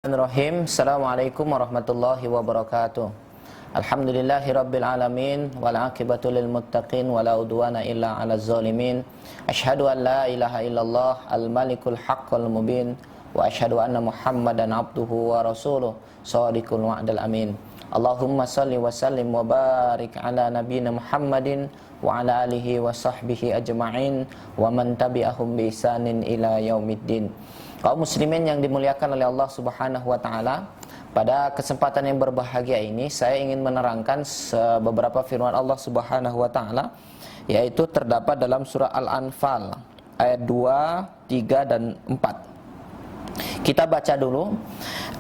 Bismillahirrahmanirrahim. Assalamualaikum warahmatullahi wabarakatuh. Alhamdulillahi rabbil alamin wal aqibatu lil muttaqin wala udwana illa 'alal zalimin. Asyhadu an la ilaha illallah al malikul haqqul mubin wa asyhadu anna Muhammadan abduhu wa rasuluh shadiqul wa'dal amin. Allahumma shalli wa sallim wa barik ala nabiyyina Muhammadin wa ala alihi wa sahbihi ajma'in wa man tabi'ahum bi ihsanin ila yaumiddin. Kaum muslimin yang dimuliakan oleh Allah Subhanahu wa taala, pada kesempatan yang berbahagia ini saya ingin menerangkan beberapa firman Allah Subhanahu wa taala, yaitu terdapat dalam surah Al-Anfal ayat 2, 3 dan 4. Kita baca dulu.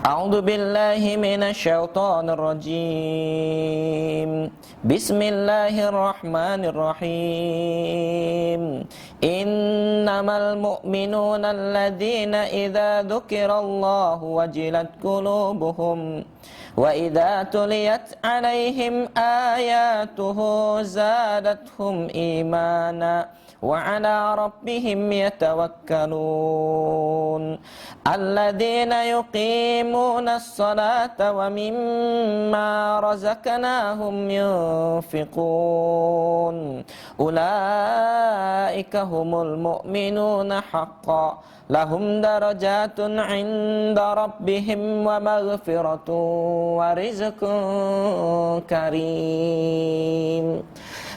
A'udzu billahi minasyaitonir rajim. Bismillahirrahmanirrahim. Innamal mu'minuna alladzina idza dzukirallahu wajilat qulubuhum wa idza tuliyat 'alaihim ayatuhu zadatuhum imana wa 'ala rabbihim yatawakkalun. Alladzina yuqimuna as-salata wa mimma razaqnahum yunfiqun. Ulaika humul mu'minuna haqqan. Lahum darajatun 'inda rabbihim wa maghfiratun wa rizqun karim.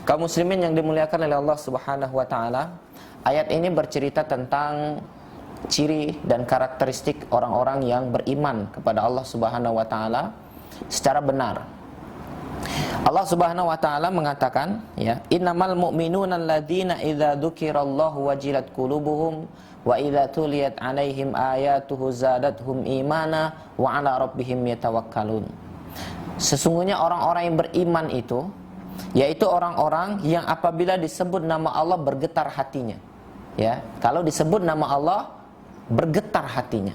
Kaum muslimin yang dimuliakan oleh Allah Subhanahu wa taala, ayat ini bercerita tentang ciri dan karakteristik orang-orang yang beriman kepada Allah Subhanahu wa taala secara benar. Allah Subhanahu wa taala mengatakan, ya, innamal mu'minuna alladzina idza dzukirallahu wajilat qulubuhum wa idza tuliyat 'alaihim ayatuhu zadatuhum imana wa 'ala rabbihim yatawakkalun. Sesungguhnya orang-orang yang beriman itu yaitu orang-orang yang apabila disebut nama Allah bergetar hatinya. Ya, kalau disebut nama Allah bergetar hatinya.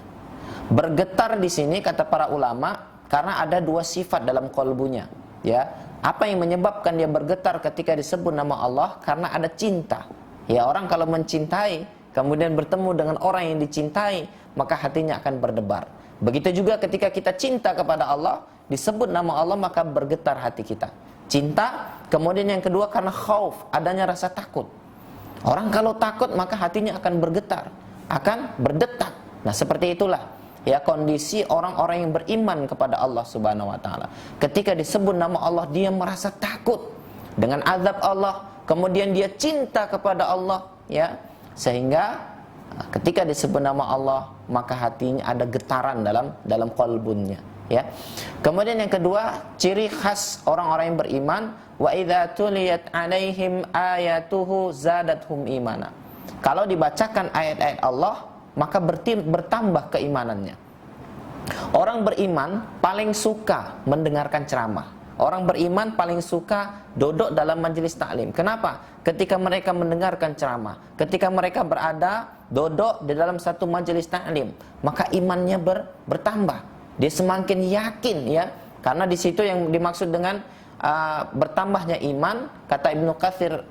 Bergetar di sini kata para ulama karena ada dua sifat dalam kolbunya. Ya, apa yang menyebabkan dia bergetar ketika disebut nama Allah? Karena ada cinta. Ya, orang kalau mencintai kemudian bertemu dengan orang yang dicintai, maka hatinya akan berdebar. Begitu juga ketika kita cinta kepada Allah, disebut nama Allah maka bergetar hati kita. Cinta, kemudian yang kedua karena khauf, adanya rasa takut. Orang kalau takut maka hatinya akan bergetar, akan berdetak. Nah, seperti itulah ya kondisi orang-orang yang beriman kepada Allah Subhanahu wa taala. Ketika disebut nama Allah, dia merasa takut dengan azab Allah, kemudian dia cinta kepada Allah, ya. Sehingga ketika disebut nama Allah, maka hatinya ada getaran dalam qalbunnya, ya. Kemudian yang kedua, ciri khas orang-orang yang beriman, wa idza tuliyat 'alaihim ayatuhu zadatuhum imana. Kalau dibacakan ayat-ayat Allah, maka bertambah keimanannya. Orang beriman paling suka mendengarkan ceramah. Orang beriman paling suka duduk dalam majelis taklim. Kenapa? Ketika mereka mendengarkan ceramah, ketika mereka berada duduk di dalam satu majelis taklim, maka imannya bertambah. Dia semakin yakin, ya. Karena di situ yang dimaksud dengan bertambahnya iman, kata Ibnu Katsir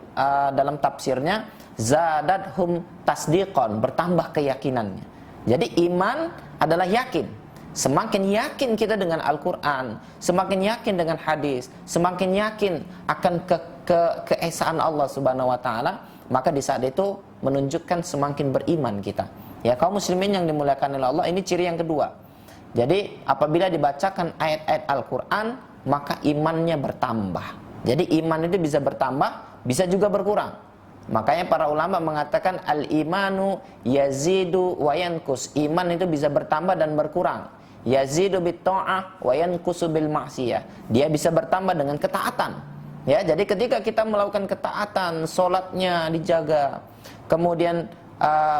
dalam tafsirnya, zadadhum tasdiqon, bertambah keyakinannya. Jadi iman adalah yakin. Semakin yakin kita dengan Al-Quran, semakin yakin dengan hadis, semakin yakin akan keesaan Allah Subhanahu wa taala, maka di saat itu menunjukkan semakin beriman kita. Ya, kaum muslimin yang dimuliakan oleh Allah, ini ciri yang kedua. Jadi apabila dibacakan ayat-ayat Al-Quran, maka imannya bertambah. Jadi iman itu bisa bertambah, bisa juga berkurang. Makanya para ulama mengatakan al-imanu yazidu wa yanqus. Iman itu bisa bertambah dan berkurang. Yazidu bit ta'ah wa yanqusu bil ma'siyah. Dia bisa bertambah dengan ketaatan. Ya, jadi ketika kita melakukan ketaatan, salatnya dijaga, kemudian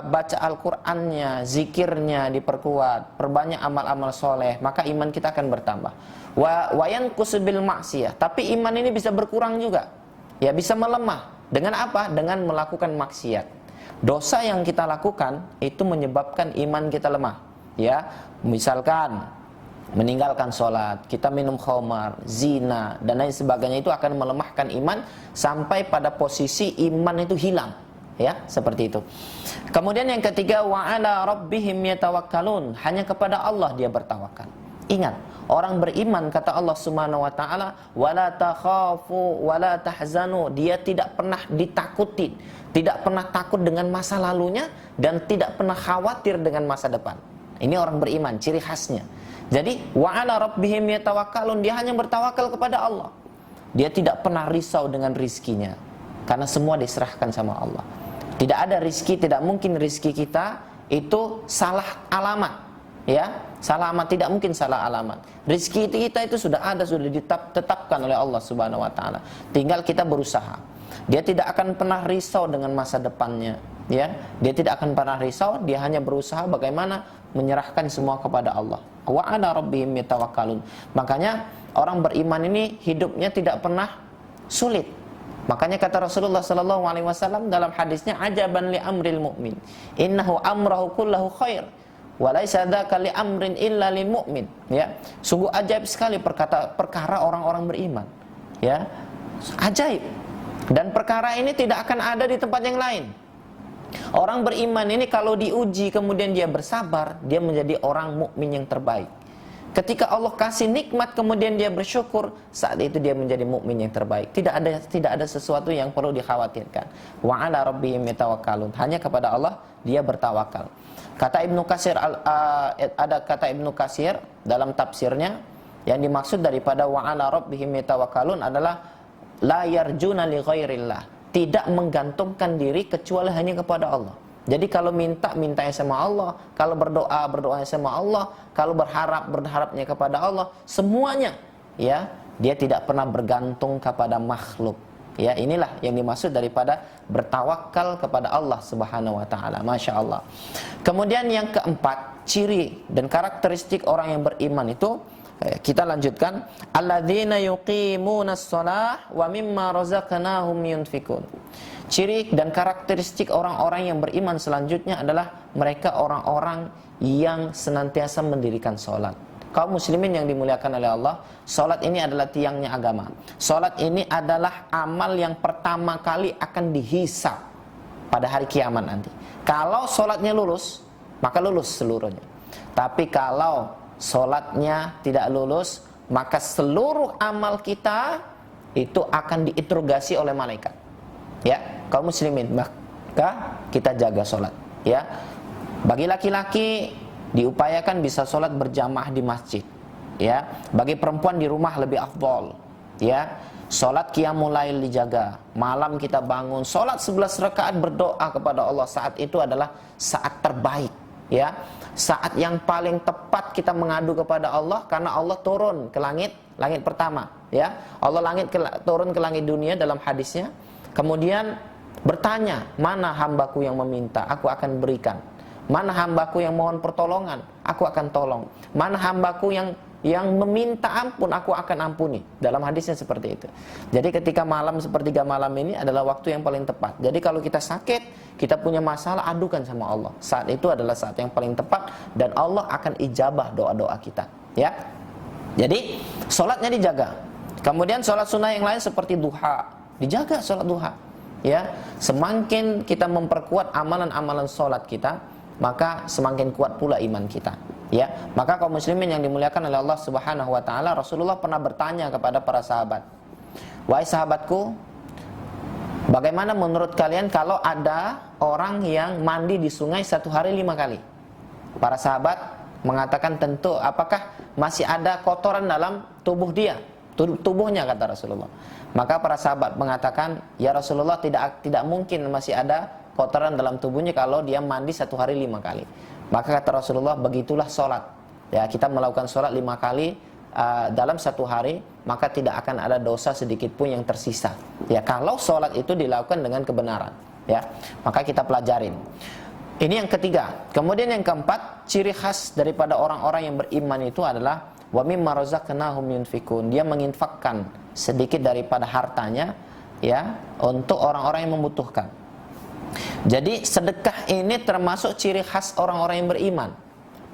baca Al-Qur'annya, zikirnya diperkuat, perbanyak amal-amal soleh, maka iman kita akan bertambah. Wa yanqusu bil ma'siyah. Tapi iman ini bisa berkurang juga. Ya, bisa melemah. Dengan apa? Dengan melakukan maksiat. Dosa yang kita lakukan itu menyebabkan iman kita lemah. Ya, misalkan meninggalkan sholat, kita minum khamar, zina, dan lain sebagainya, itu akan melemahkan iman sampai pada posisi iman itu hilang. ya, seperti itu. Kemudian yang ketiga, wa 'ala rabbihim yatawakkalun, hanya kepada Allah dia bertawakal. Ingat, orang beriman kata Allah Subhanahu wa taala, wala takhafu wala tahzanu, dia tidak pernah ditakuti, tidak pernah takut dengan masa lalunya dan tidak pernah khawatir dengan masa depan. Ini orang beriman, ciri khasnya. Jadi wa 'ala rabbihim yatawakkalun, dia hanya bertawakal kepada Allah. Dia tidak pernah risau dengan rizkinya karena semua diserahkan sama Allah. Tidak ada rizki, tidak mungkin rizki kita itu salah alamat. Ya, salah alamat, tidak mungkin salah alamat. Rizki kita itu sudah ada, sudah ditetapkan oleh Allah Subhanahu wa taala. Tinggal kita berusaha. Dia tidak akan pernah risau dengan masa depannya, ya. Dia tidak akan pernah risau, dia hanya berusaha bagaimana menyerahkan semua kepada Allah. Wa 'ala rabbihim yatawakkalun. Makanya orang beriman ini hidupnya tidak pernah sulit. Makanya kata Rasulullah sallallahu alaihi wasallam dalam hadisnya, ajaban li amril mu'min, innahu amrahu kullahu khair. Walaisa dzaka li amrin illa lil mu'min, ya. Sungguh ajaib sekali perkara orang-orang beriman, ya. Ajaib. Dan perkara ini tidak akan ada di tempat yang lain. Orang beriman ini kalau diuji kemudian dia bersabar, dia menjadi orang mukmin yang terbaik. Ketika Allah kasih nikmat kemudian dia bersyukur, saat itu dia menjadi mukmin yang terbaik. Tidak ada sesuatu yang perlu dikhawatirkan. Wa 'ala rabbihim yatawakkalun, hanya kepada Allah dia bertawakal. Kata Ibnu Katsir, ada kata Ibnu Katsir dalam tafsirnya, yang dimaksud daripada wa 'ala rabbihim yatawakkalun adalah la yarjuna li ghairillah, tidak menggantungkan diri kecuali hanya kepada Allah. Jadi kalau mintanya sama Allah, kalau berdoanya sama Allah, kalau berharapnya kepada Allah, semuanya, ya, dia tidak pernah bergantung kepada makhluk. Ya, inilah yang dimaksud daripada bertawakal kepada Allah Subhanahu wa taala. Masya Allah. Kemudian yang keempat, ciri dan karakteristik orang yang beriman itu, kita lanjutkan, alladzina yuqimunas shalah wa mimma razaqnahum yunfikun. Ciri dan karakteristik orang-orang yang beriman selanjutnya adalah mereka orang-orang yang senantiasa mendirikan sholat. Kaum muslimin yang dimuliakan oleh Allah, sholat ini adalah tiangnya agama. Sholat ini adalah amal yang pertama kali akan dihisab pada hari kiamat nanti. Kalau sholatnya lulus, maka lulus seluruhnya. Tapi kalau sholatnya tidak lulus, maka seluruh amal kita itu akan diinterogasi oleh malaikat. Ya, kaum muslimin, maka kita jaga sholat. Ya, bagi laki-laki diupayakan bisa sholat berjamaah di masjid, ya. Bagi perempuan di rumah lebih afdol, ya. Sholat qiyamul lail dijaga. Malam kita bangun, sholat 11 rakaat berdoa kepada Allah. Saat itu adalah saat terbaik, ya. Saat yang paling tepat kita mengadu kepada Allah, karena Allah turun ke langit pertama, ya. Allah turun ke langit dunia dalam hadisnya. Kemudian bertanya, mana hambaku yang meminta, aku akan berikan. Mana hambaku yang mohon pertolongan, aku akan tolong. Mana hambaku yang meminta ampun, aku akan ampuni. Dalam hadisnya seperti itu. Jadi ketika malam sepertiga malam ini adalah waktu yang paling tepat. Jadi kalau kita sakit, kita punya masalah, adukan sama Allah. Saat itu adalah saat yang paling tepat dan Allah akan ijabah doa-doa kita, ya. Jadi sholatnya dijaga. Kemudian sholat sunnah yang lain seperti duha, dijaga sholat duha, ya. Semakin kita memperkuat amalan-amalan sholat kita, maka semakin kuat pula iman kita, ya. Maka kaum muslimin yang dimuliakan oleh Allah Subhanahu wa taala, Rasulullah pernah bertanya kepada para sahabat, wahai sahabatku, bagaimana menurut kalian kalau ada orang yang mandi di sungai satu hari 5 kali? Para sahabat mengatakan, tentu, apakah masih ada kotoran dalam tubuh dia, tubuhnya, kata Rasulullah. Maka para sahabat mengatakan, ya Rasulullah, tidak mungkin masih ada kotoran dalam tubuhnya kalau dia mandi satu hari 5 kali. Maka kata Rasulullah, begitulah sholat, ya. Kita melakukan sholat 5 kali dalam satu hari, maka tidak akan ada dosa sedikit pun yang tersisa, ya, kalau sholat itu dilakukan dengan kebenaran, ya. Maka kita pelajarin. Ini yang ketiga. Kemudian yang keempat, ciri khas daripada orang-orang yang beriman itu adalah wa mimma razaqnahum yunfikun. Dia menginfakkan sedikit daripada hartanya, ya, untuk orang-orang yang membutuhkan. Jadi sedekah ini termasuk ciri khas orang-orang yang beriman.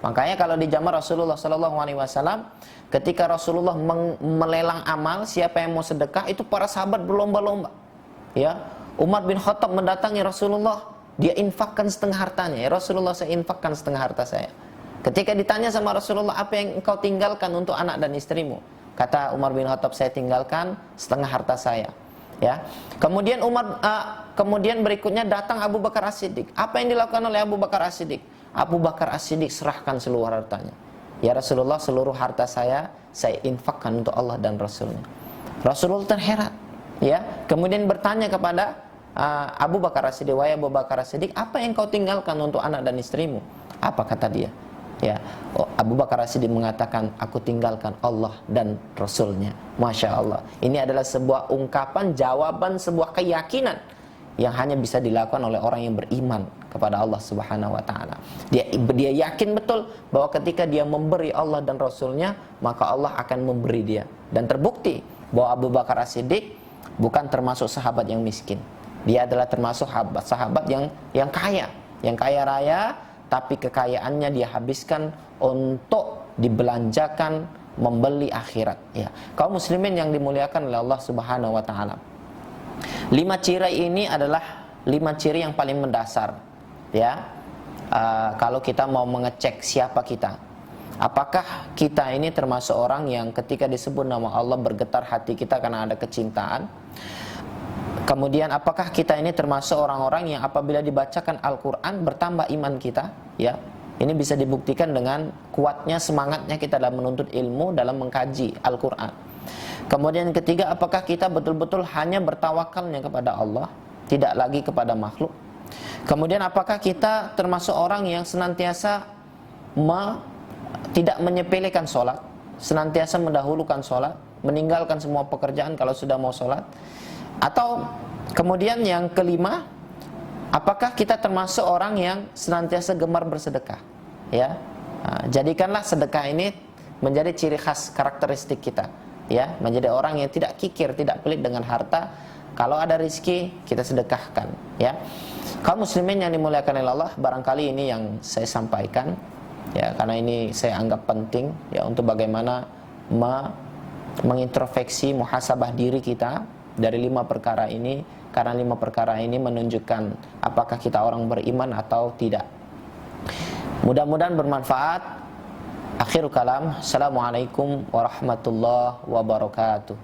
Makanya kalau di zaman Rasulullah SAW, ketika Rasulullah melelang amal, siapa yang mau sedekah, itu para sahabat berlomba-lomba, ya. Umar bin Khattab mendatangi Rasulullah, dia infakkan setengah hartanya. Ya Rasulullah, saya infakkan setengah harta saya. Ketika ditanya sama Rasulullah, apa yang engkau tinggalkan untuk anak dan istrimu? Kata Umar bin Khattab, saya tinggalkan setengah harta saya. Ya. Kemudian berikutnya datang Abu Bakar As-Siddiq. Apa yang dilakukan oleh Abu Bakar As-Siddiq? Abu Bakar As-Siddiq serahkan seluruh hartanya. Ya Rasulullah, seluruh harta saya infakkan untuk Allah dan Rasulnya. Rasulullah terheran. Ya. Kemudian bertanya kepada Abu Bakar As-Siddiq, wahai Abu Bakar As-Siddiq, apa yang kau tinggalkan untuk anak dan istrimu? Apa kata dia? Ya, Abu Bakar As-Siddiq mengatakan, aku tinggalkan Allah dan Rasulnya. Masya Allah. Ini adalah sebuah ungkapan, jawaban, sebuah keyakinan yang hanya bisa dilakukan oleh orang yang beriman kepada Allah Subhanahu wa ta'ala. Dia yakin betul bahwa ketika dia memberi Allah dan Rasulnya, maka Allah akan memberi dia. Dan terbukti bahwa Abu Bakar As-Siddiq bukan termasuk sahabat yang miskin. Dia adalah termasuk sahabat yang kaya, yang kaya raya, tapi kekayaannya dia habiskan untuk dibelanjakan membeli akhirat. Ya, kaum muslimin yang dimuliakan oleh Allah Subhanahu wa taala. 5 ciri ini adalah 5 ciri yang paling mendasar. Ya. Kalau kita mau mengecek siapa kita. Apakah kita ini termasuk orang yang ketika disebut nama Allah bergetar hati kita karena ada kecintaan? Kemudian apakah kita ini termasuk orang-orang yang apabila dibacakan Al-Quran bertambah iman kita? Ya, ini bisa dibuktikan dengan kuatnya semangatnya kita dalam menuntut ilmu, dalam mengkaji Al-Quran. Kemudian ketiga, apakah kita betul-betul hanya bertawakalnya kepada Allah, tidak lagi kepada makhluk? Kemudian apakah kita termasuk orang yang senantiasa tidak menyepelekan sholat, senantiasa mendahulukan sholat, meninggalkan semua pekerjaan kalau sudah mau sholat? Atau kemudian yang kelima, apakah kita termasuk orang yang senantiasa gemar bersedekah? Ya, jadikanlah sedekah ini menjadi ciri khas karakteristik kita. Ya, menjadi orang yang tidak kikir, tidak pelit dengan harta. Kalau ada rezeki kita sedekahkan. Ya, kaum muslimin yang dimuliakan oleh Allah, barangkali ini yang saya sampaikan. Ya, karena ini saya anggap penting ya untuk bagaimana mengintrospeksi, muhasabah diri kita dari 5 perkara ini, karena 5 perkara ini menunjukkan apakah kita orang beriman atau tidak. Mudah-mudahan bermanfaat. Akhirul kalam. Assalamualaikum warahmatullahi wabarakatuh.